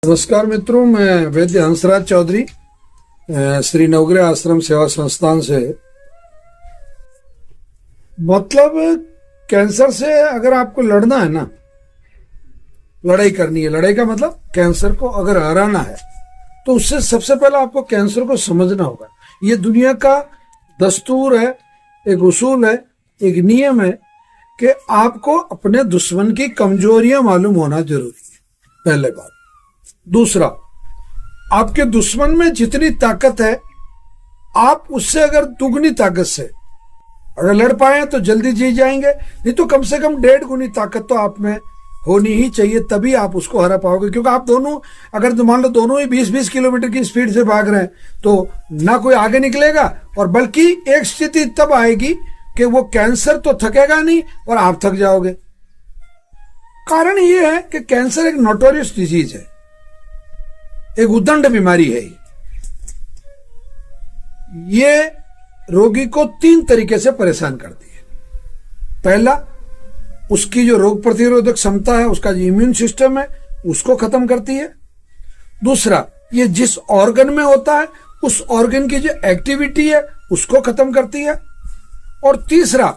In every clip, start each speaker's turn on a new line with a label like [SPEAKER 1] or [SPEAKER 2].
[SPEAKER 1] नमस्कार मित्रों, मैं वैद्य हंसराज चौधरी श्री नवग्रह आश्रम सेवा संस्थान से। मतलब कैंसर से अगर आपको लड़ना है ना, लड़ाई करनी है, लड़ाई का मतलब कैंसर को अगर हराना है तो उससे सबसे पहले आपको कैंसर को समझना होगा। ये दुनिया का दस्तूर है, एक उसूल है, एक नियम है कि आपको अपने दुश्मन की कमजोरियां मालूम होना जरूरी है, पहले बात। दूसरा, आपके दुश्मन में जितनी ताकत है आप उससे अगर दुगनी ताकत से अगर लड़ पाए तो जल्दी जीत जाएंगे, नहीं तो कम से कम 1.5 गुनी ताकत तो आप में होनी ही चाहिए, तभी आप उसको हरा पाओगे। क्योंकि आप दोनों अगर मान लो दोनों ही 20-20 किलोमीटर की स्पीड से भाग रहे हैं तो ना कोई आगे निकलेगा, और बल्कि एक स्थिति तब आएगी कि वो कैंसर तो थकेगा नहीं और आप थक जाओगे। कारण ये है कि कैंसर एक नोटोरियस डिजीज है, एक उद्दंड बीमारी है। ये रोगी को 3 तरीके से परेशान करती है। पहला, उसकी जो रोग प्रतिरोधक क्षमता है, उसका जो इम्यून सिस्टम है उसको खत्म करती है। दूसरा, ये जिस ऑर्गन में होता है उस ऑर्गन की जो एक्टिविटी है उसको खत्म करती है। और तीसरा,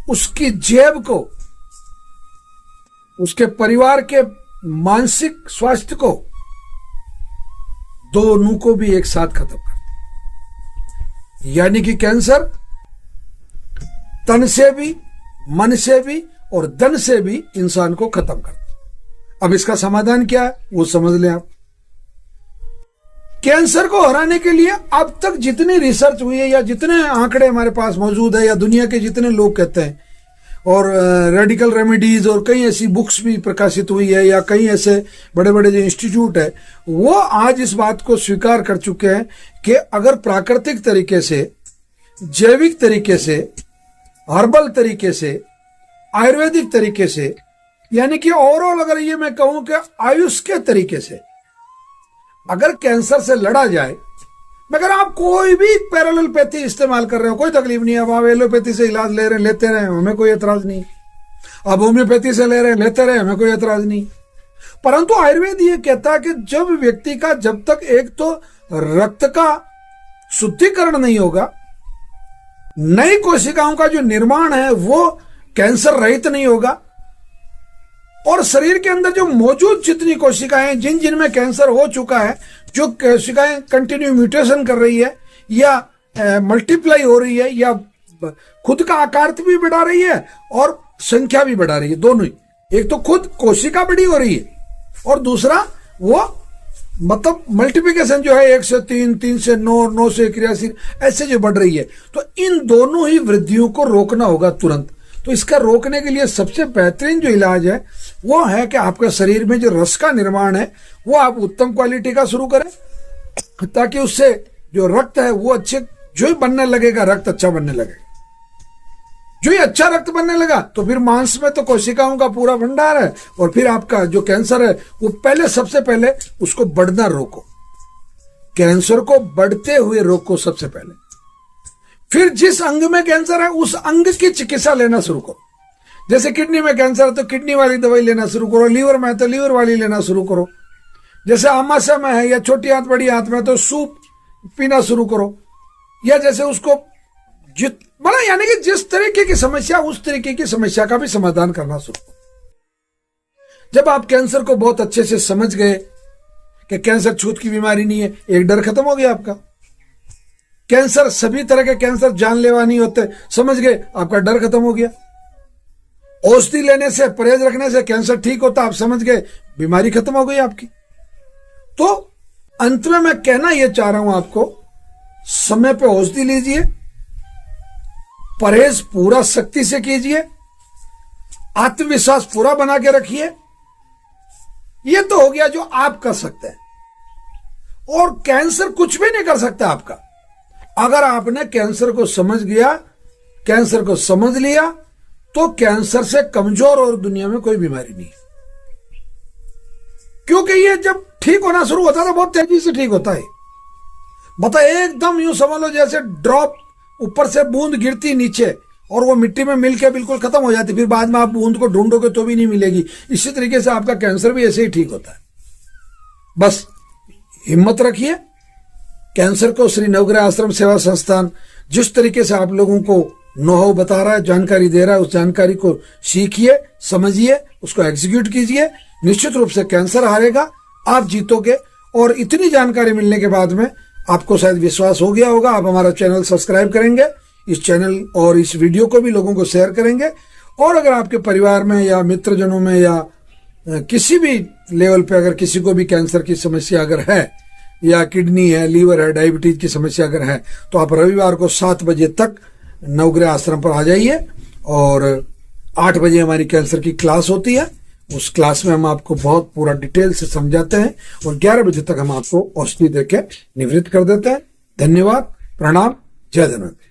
[SPEAKER 1] उसकी जेब को, उसके परिवार के मानसिक स्वास्थ्य को, दोनों को भी एक साथ खत्म करती है। यानी कि कैंसर तन से भी, मन से भी और धन से भी इंसान को खत्म करता है। अब इसका समाधान क्या है वो समझ लें आप। कैंसर को हराने के लिए अब तक जितनी रिसर्च हुई है या जितने आंकड़े हमारे पास मौजूद है या दुनिया के जितने लोग कहते हैं, और रेडिकल रेमेडीज और कई ऐसी बुक्स भी प्रकाशित हुई है या कई ऐसे बड़े बड़े जो इंस्टीट्यूट है, वो आज इस बात को स्वीकार कर चुके हैं कि अगर प्राकृतिक तरीके से, जैविक तरीके से, हर्बल तरीके से, आयुर्वेदिक तरीके से, यानी कि ओवरऑल अगर ये मैं कहूं कि आयुष के तरीके से अगर कैंसर से लड़ा जाए, मगर आप कोई भी पैरेललोपैथी इस्तेमाल कर रहे हो कोई तकलीफ नहीं है। अब आप एलोपैथी से इलाज ले रहे हैं, लेते रहे, हमें कोई एतराज नहीं। अब होम्योपैथी से ले रहे हैं, लेते रहे, हमें कोई एतराज नहीं। परंतु आयुर्वेद ये कहता है कि जब व्यक्ति का, जब तक एक तो रक्त का शुद्धिकरण नहीं होगा, नई कोशिकाओं का जो निर्माण है वो कैंसर रहित नहीं होगा, और शरीर के अंदर जो मौजूद जितनी कोशिकाएं, जिनमें कैंसर हो चुका है, जो कोशिकाएं कंटिन्यू म्यूटेशन कर रही है या मल्टीप्लाई हो रही है या खुद का आकार भी बढ़ा रही है और संख्या भी बढ़ा रही है, दोनों ही। एक तो खुद कोशिका बड़ी हो रही है और दूसरा वो मतलब मल्टीप्लिकेशन जो है 1 से 3, 3 से 9, 9 से 81 ऐसे जो बढ़ रही है। तो इन दोनों ही वृद्धियों को रोकना होगा तुरंत। तो इसका रोकने के लिए सबसे बेहतरीन जो इलाज है वो है कि आपके शरीर में जो रस का निर्माण है वो आप उत्तम क्वालिटी का शुरू करें, ताकि उससे जो रक्त है वो अच्छे, जो ही बनने लगेगा रक्त अच्छा बनने लगेगा। जो ही अच्छा रक्त बनने लगा तो फिर मांस में तो कोशिकाओं का पूरा भंडार है, और फिर आपका जो कैंसर है वो पहले, सबसे पहले उसको बढ़ना रोको। कैंसर को बढ़ते हुए रोको सबसे पहले। फिर जिस अंग में कैंसर है उस अंग की चिकित्सा लेना शुरू करो। जैसे किडनी में कैंसर है तो किडनी वाली दवाई लेना शुरू करो, लीवर में है तो लीवर वाली लेना शुरू करो, जैसे आमाशय में है या छोटी हाथ बड़ी हाथ में तो सूप पीना शुरू करो, या जैसे उसको बड़ा, यानी कि जिस तरीके की समस्या उस तरीके की समस्या का भी समाधान करना शुरू करो। जब आप कैंसर को बहुत अच्छे से समझ गए कि कैंसर छूत की बीमारी नहीं है, एक डर खत्म हो गया आपका। कैंसर, सभी तरह के कैंसर जानलेवा नहीं होते, समझ गए, आपका डर खत्म हो गया। औषधि लेने से, परहेज रखने से कैंसर ठीक होता, आप समझ गए, बीमारी खत्म हो गई आपकी। तो अंत में मैं कहना यह चाह रहा हूं आपको, समय पे औषधि लीजिए, परहेज पूरा सख्ती से कीजिए, आत्मविश्वास पूरा बना के रखिए। यह तो हो गया जो आप कर सकते हैं, और कैंसर कुछ भी नहीं कर सकता आपका। अगर आपने कैंसर को समझ गया, कैंसर को समझ लिया, तो कैंसर से कमजोर और दुनिया में कोई बीमारी नहीं है। क्योंकि ये जब ठीक होना शुरू होता है तो बहुत तेजी से ठीक होता है। मतलब एकदम यूं समझ लो जैसे ड्रॉप, ऊपर से बूंद गिरती नीचे और वो मिट्टी में मिलकर बिल्कुल खत्म हो जाती, फिर बाद में आप बूंद को ढूंढोगे तो भी नहीं मिलेगी। इसी तरीके से आपका कैंसर भी ऐसे ही ठीक होता है। बस हिम्मत रखिए। कैंसर को श्री नवग्रह आश्रम सेवा संस्थान जिस तरीके से आप लोगों को नोहाउ बता रहा है, जानकारी दे रहा है, उस जानकारी को सीखिए, समझिए, उसको एग्जीक्यूट कीजिए। निश्चित रूप से कैंसर हारेगा, आप जीतोगे। और इतनी जानकारी मिलने के बाद में आपको शायद विश्वास हो गया होगा, आप हमारा चैनल सब्सक्राइब करेंगे, इस चैनल और इस वीडियो को भी लोगों को शेयर करेंगे। और अगर आपके परिवार में या मित्रजनों में या किसी भी लेवल पे अगर किसी को भी कैंसर की समस्या अगर है, या किडनी है, लीवर है, डायबिटीज की समस्या अगर है, तो आप रविवार को 7 बजे तक नवग्रह आश्रम पर आ जाइए। और 8 बजे हमारी कैंसर की क्लास होती है, उस क्लास में हम आपको बहुत पूरा डिटेल से समझाते हैं और 11 बजे तक हम आपको औषधि देके निवृत्त कर देते हैं। धन्यवाद, प्रणाम, जय धन्वंतरि।